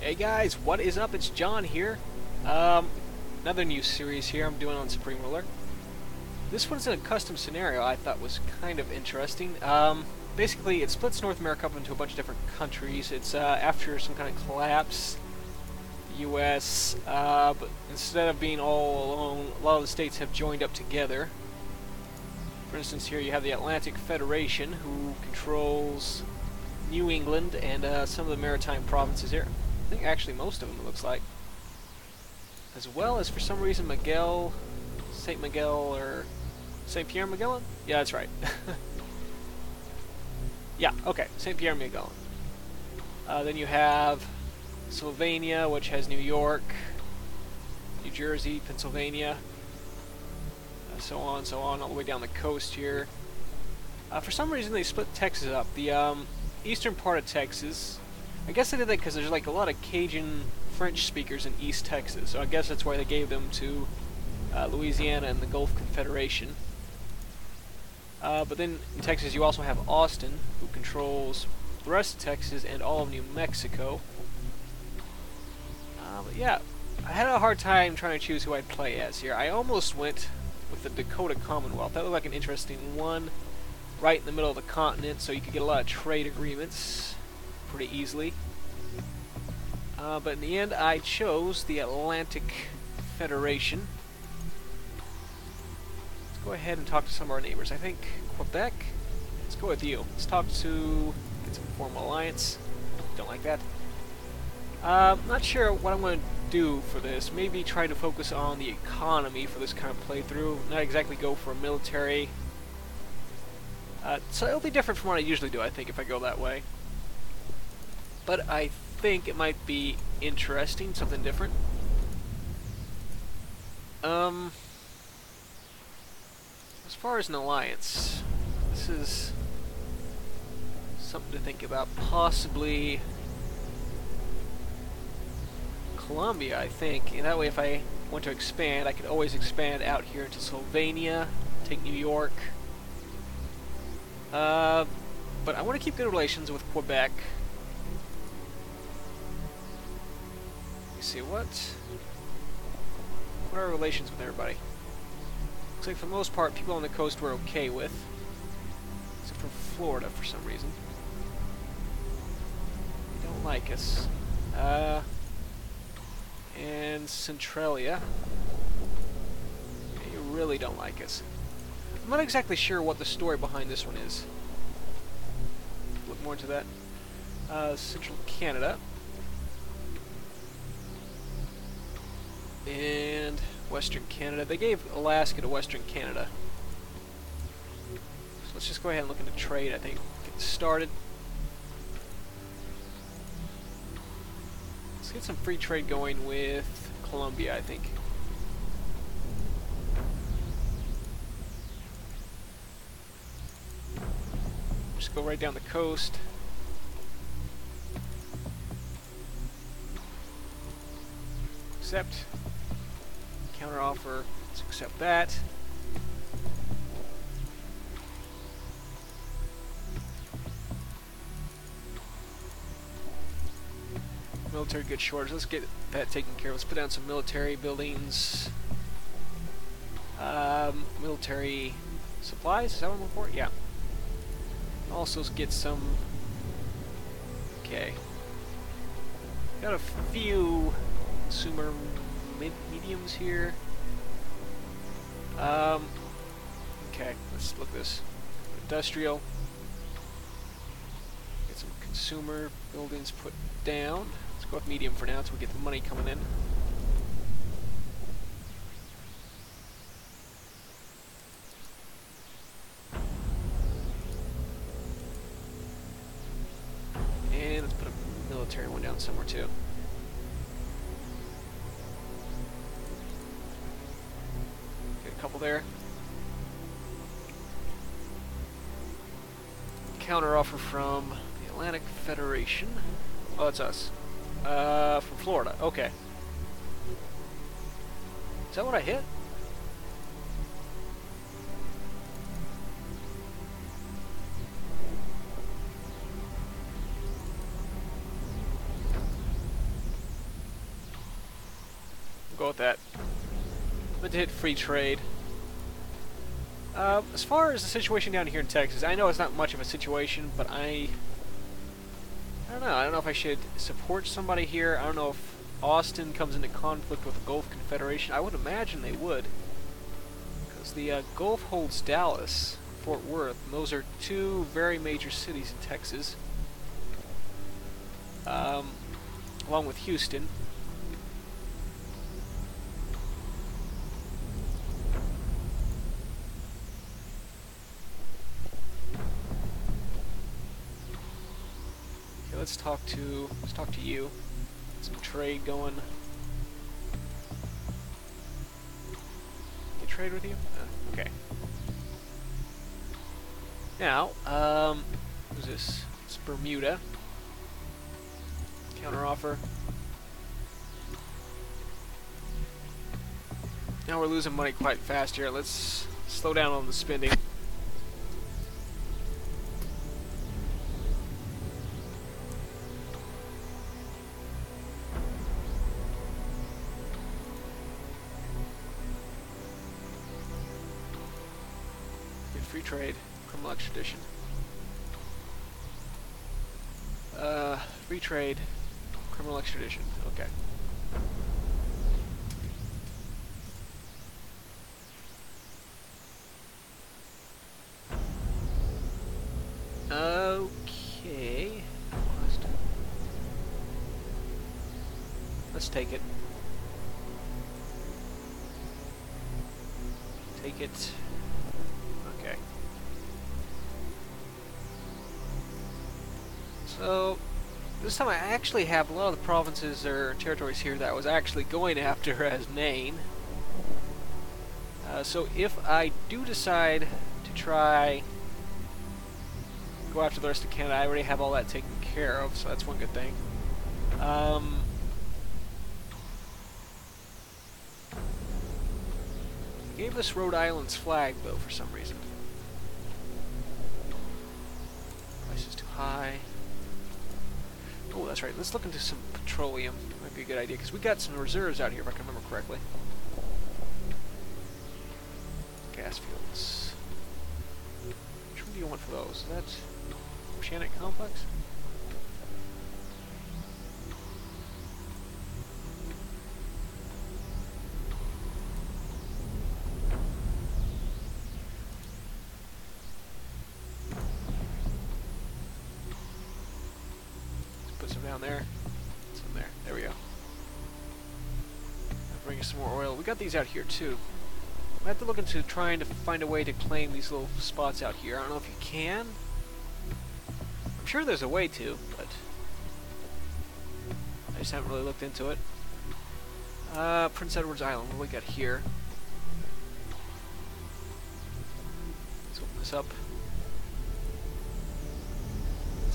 Hey guys, what is up? It's John here. Another new series here I'm doing on Supreme Ruler. This one's in a custom scenario I thought was kind of interesting. Basically, it splits North America up into a bunch of different countries. It's after some kind of collapse. The U.S., but instead of being all alone, a lot of the states have joined up together. For instance, here you have the Atlantic Federation, who controls New England and some of the maritime provinces here. I think actually most of them, it looks like. As well as, for some reason, St. Miguel, or St. Pierre Magellan? Yeah, that's right. Yeah, okay, St. Pierre Magellan. Then you have Slovenia, which has New York, New Jersey, Pennsylvania, so on, all the way down the coast here. For some reason, they split Texas up. The eastern part of Texas, I guess they did that because there's like a lot of Cajun French speakers in East Texas, so I guess that's why they gave them to Louisiana and the Gulf Confederation. But then in Texas you also have Austin, who controls the rest of Texas and all of New Mexico. But yeah, I had a hard time trying to choose who I'd play as here. I almost went with the Dakota Commonwealth. That looked like an interesting one, right in the middle of the continent, so you could get a lot of trade agreements pretty easily. But in the end, I chose the Atlantic Federation. Let's go ahead and talk to some of our neighbors. I think Quebec. Let's go with you. Let's talk to get some formal alliance. Don't like that. Not sure what I'm going to do for this. Maybe try to focus on the economy for this kind of playthrough. Not exactly go for a military. So it'll be different from what I usually do, I think, if I go that way. But I think it might be interesting, something different. As far as an alliance, this is something to think about. Possibly Colombia, I think. And that way, if I want to expand, I could always expand out here into Slovenia, take New York. But I want to keep good relations with Quebec. See what are our relations with everybody? Looks like for the most part people on the coast we're okay with, except for Florida for some reason. They don't like us. And Centralia, they really don't like us. I'm not exactly sure what the story behind this one is. Look more into that. Central Canada. And Western Canada. They gave Alaska to Western Canada. So let's just go ahead and look into trade, I think. Get this started. Let's get some free trade going with Colombia, I think. Just go right down the coast. Accept. Counter offer. Let's accept that. Military goods shortage. Let's get that taken care of. Let's put down some military buildings. Military supplies. Is that what I'm looking for? Yeah. Also get some. Okay. Got a few consumer mediums here. Okay, let's look at this. Industrial. Get some consumer buildings put down. Let's go with medium for now until we get the money coming in. And let's put a military one down somewhere too. Couple there. Counter offer from the Atlantic Federation. Oh, that's us. From Florida. Okay. Is that what I hit? Go with that. I'm going to hit free trade. As far as the situation down here in Texas, I know it's not much of a situation, but I don't know. I don't know if I should support somebody here. I don't know if Austin comes into conflict with the Gulf Confederation. I would imagine they would, because the Gulf holds Dallas, Fort Worth, and those are two very major cities in Texas, along with Houston. Okay, let's talk to you. Some trade going. Get trade with you? Okay. Now, who's this? It's Bermuda. Counteroffer. Now we're losing money quite fast here. Let's slow down on the spending. Get free trade, criminal extradition. Free trade, criminal extradition. Okay. Okay. Let's take it. Take it. Okay. So, this time I actually have a lot of the provinces or territories here that I was actually going after as Maine. So if I do decide to try go after the rest of Canada, I already have all that taken care of, so that's one good thing. Gave us Rhode Island's flag, though, for some reason. Price is too high. Oh, that's right. Let's look into some petroleum. Might be a good idea, because we got some reserves out here, if I can remember correctly. Gas fields. Which one do you want for those? Is that Oceanic Complex? Down there. Some there. There we go. Bring us some more oil. We got these out here too. I have to look into trying to find a way to claim these little spots out here. I don't know if you can. I'm sure there's a way to, but I just haven't really looked into it. Prince Edward's Island. What do we got here? Let's open this up.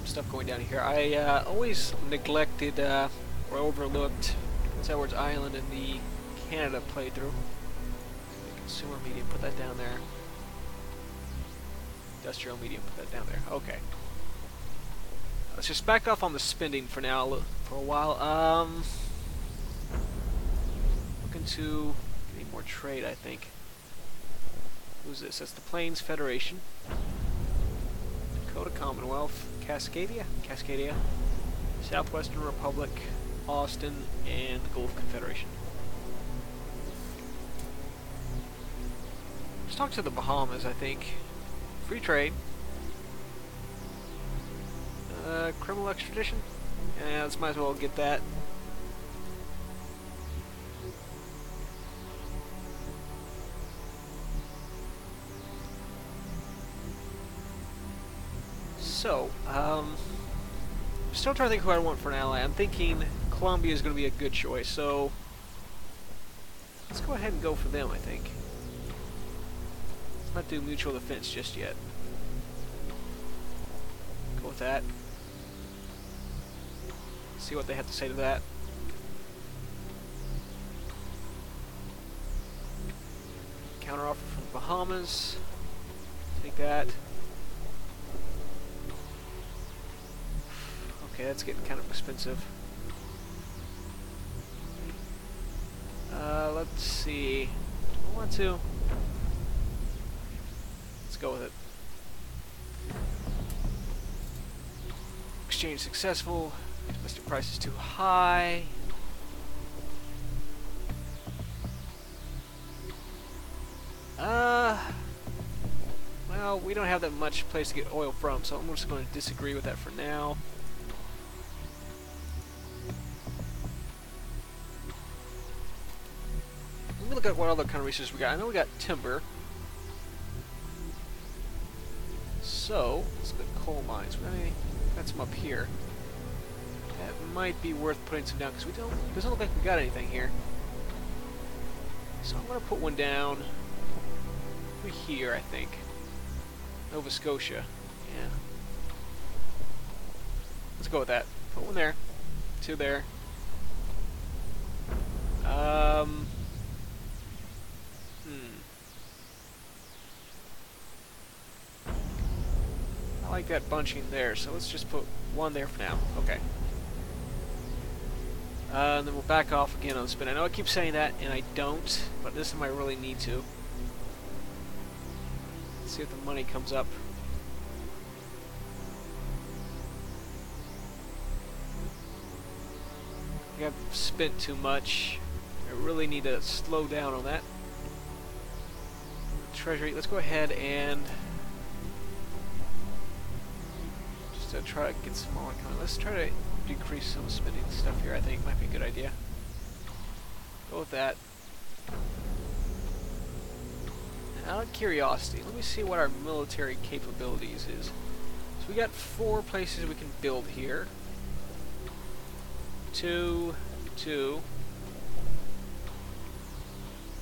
Stuff going down here. I always neglected or overlooked Prince Edward's Island in the Canada playthrough. Consumer medium, put that down there. Industrial medium, put that down there. Okay. Let's just back off on the spending for now, for a while. Looking to getting more trade, I think. Who's this? That's the Plains Federation. Dakota Commonwealth. Cascadia, Southwestern Republic, Austin, and the Gulf Confederation. Let's talk to the Bahamas, I think. Free trade. Criminal extradition? Yeah, let's might as well get that. So, still trying to think who I want for an ally. I'm thinking Colombia is going to be a good choice, so let's go ahead and go for them, I think. Let's not do mutual defense just yet. Go with that. See what they have to say to that. Counteroffer from the Bahamas. Take that. Okay, that's getting kind of expensive. Let's see. Do I want to? Let's go with it. Exchange successful. Domestic price is too high. Well, we don't have that much place to get oil from, so I'm just going to disagree with that for now. Let me look at what other kind of resources we got. I know we got timber. So, let's look at coal mines. We got some up here. That might be worth putting some down, because it doesn't look like we got anything here. So I'm going to put one down over here, I think. Nova Scotia. Yeah. Let's go with that. Put one there. Two there. I like that bunching there, so let's just put one there for now. Okay. And then we'll back off again on the spin. I know I keep saying that, and I don't, but this time I really need to. Let's see if the money comes up. I think I've spent too much. I really need to slow down on that. Treasury, let's go ahead and just try to get some more coming. Let's try to decrease some spending stuff here. I think might be a good idea. Go with that. And out of curiosity, let me see what our military capabilities is. So we got 4 places we can build here. 2.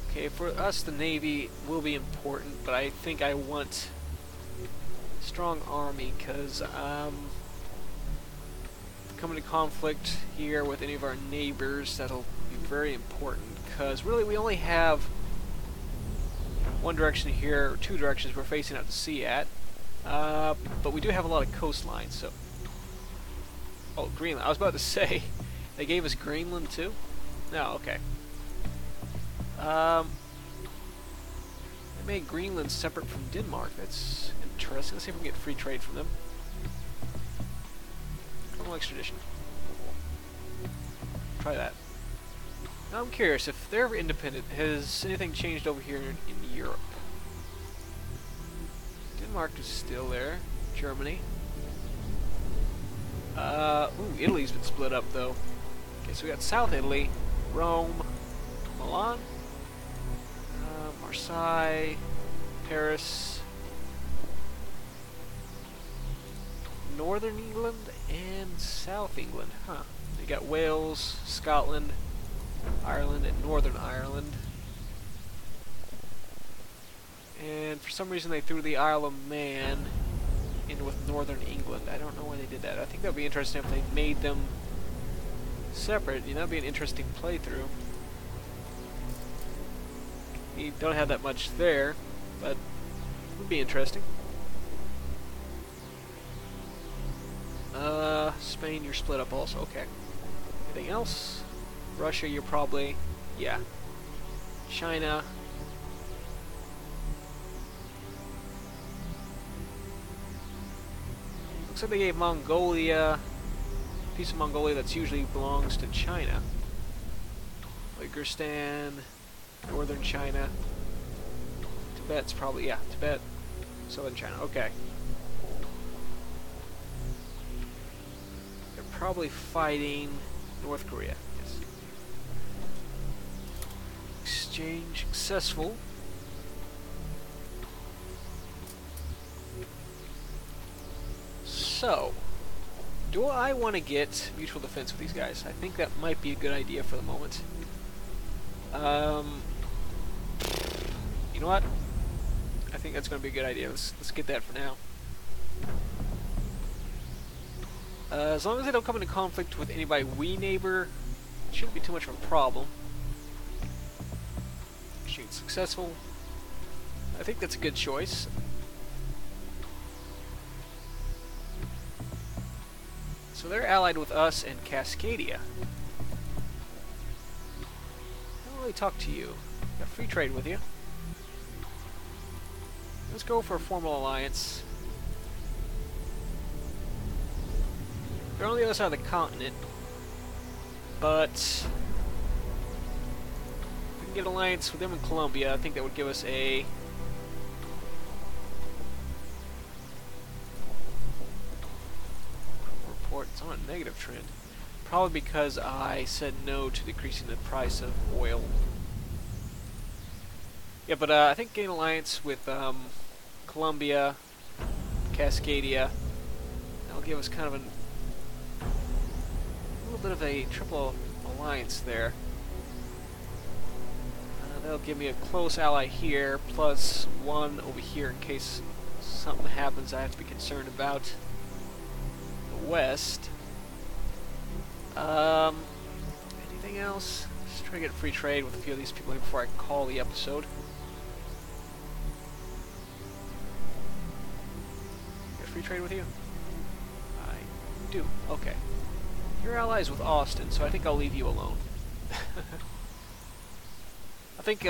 Okay, for us the Navy will be important, but I think I want a strong army, because coming to conflict here with any of our neighbors, that'll be very important, because really we only have one direction here, or 2 directions we're facing out to sea at, but we do have a lot of coastline, so... Oh, Greenland. I was about to say, they gave us Greenland too? No, okay. They made Greenland separate from Denmark. That's interesting. Let's see if we can get free trade from them. Criminal extradition. Try that. Now I'm curious, if they're independent, has anything changed over here in Europe? Denmark is still there. Germany. Ooh, Italy's been split up though. Okay, so we got South Italy, Rome, Milan, Marseille, Paris, Northern England, and South England. Huh. You got Wales, Scotland, Ireland, and Northern Ireland. And for some reason they threw the Isle of Man in with Northern England. I don't know why they did that. I think that would be interesting if they made them separate. You know, that'd be an interesting playthrough. You don't have that much there, but it would be interesting. Spain, you're split up also. Okay. Anything else? Russia, you're probably... yeah. China. Looks like they gave Mongolia... a piece of Mongolia that's usually belongs to China. Kyrgyzstan, Northern China. Tibet's probably... yeah, Tibet, Southern China. Okay. They're probably fighting North Korea. Yes. Exchange successful. So, do I want to get mutual defense with these guys? I think that might be a good idea for the moment. You know what? I think that's going to be a good idea. Let's get that for now. As long as they don't come into conflict with anybody we neighbor, it shouldn't be too much of a problem. Exchange successful. I think that's a good choice. So they're allied with us and Cascadia. I don't really talk to you. Got free trade with you. Let's go for a formal alliance. They're on the other side of the continent, but we can get an alliance with them in Colombia. I think that would give us a report. It's on a negative trend. Probably because I said no to decreasing the price of oil. Yeah, but I think getting an alliance with Colombia, Cascadia, that'll give us kind of a little bit of a triple alliance there. That'll give me a close ally here, plus one over here in case something happens I have to be concerned about. The West. Anything else? Just try to get free trade with a few of these people here before I call the episode. Get free trade with you? I do. Okay. You're allies with Austin, so I think I'll leave you alone. I think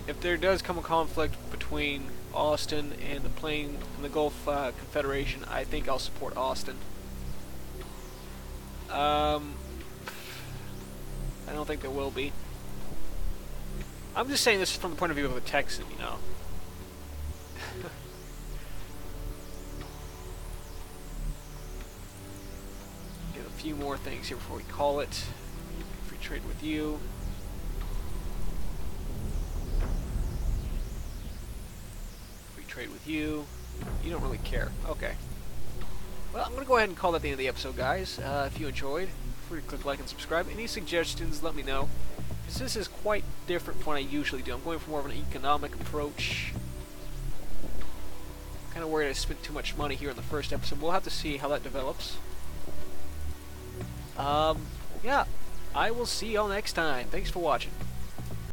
if there does come a conflict between Austin and the Gulf Confederation, I think I'll support Austin. I don't think there will be. I'm just saying this from the point of view of a Texan, you know. Get a few more things here before we call it. Free trade with you. Free trade with you. You don't really care. Okay. Well, I'm going to go ahead and call that the end of the episode, guys. If you enjoyed, feel free to click like and subscribe. Any suggestions, let me know. Because this is quite different from what I usually do. I'm going for more of an economic approach. I'm kind of worried I spent too much money here in the first episode. We'll have to see how that develops. Yeah, I will see y'all next time. Thanks for watching.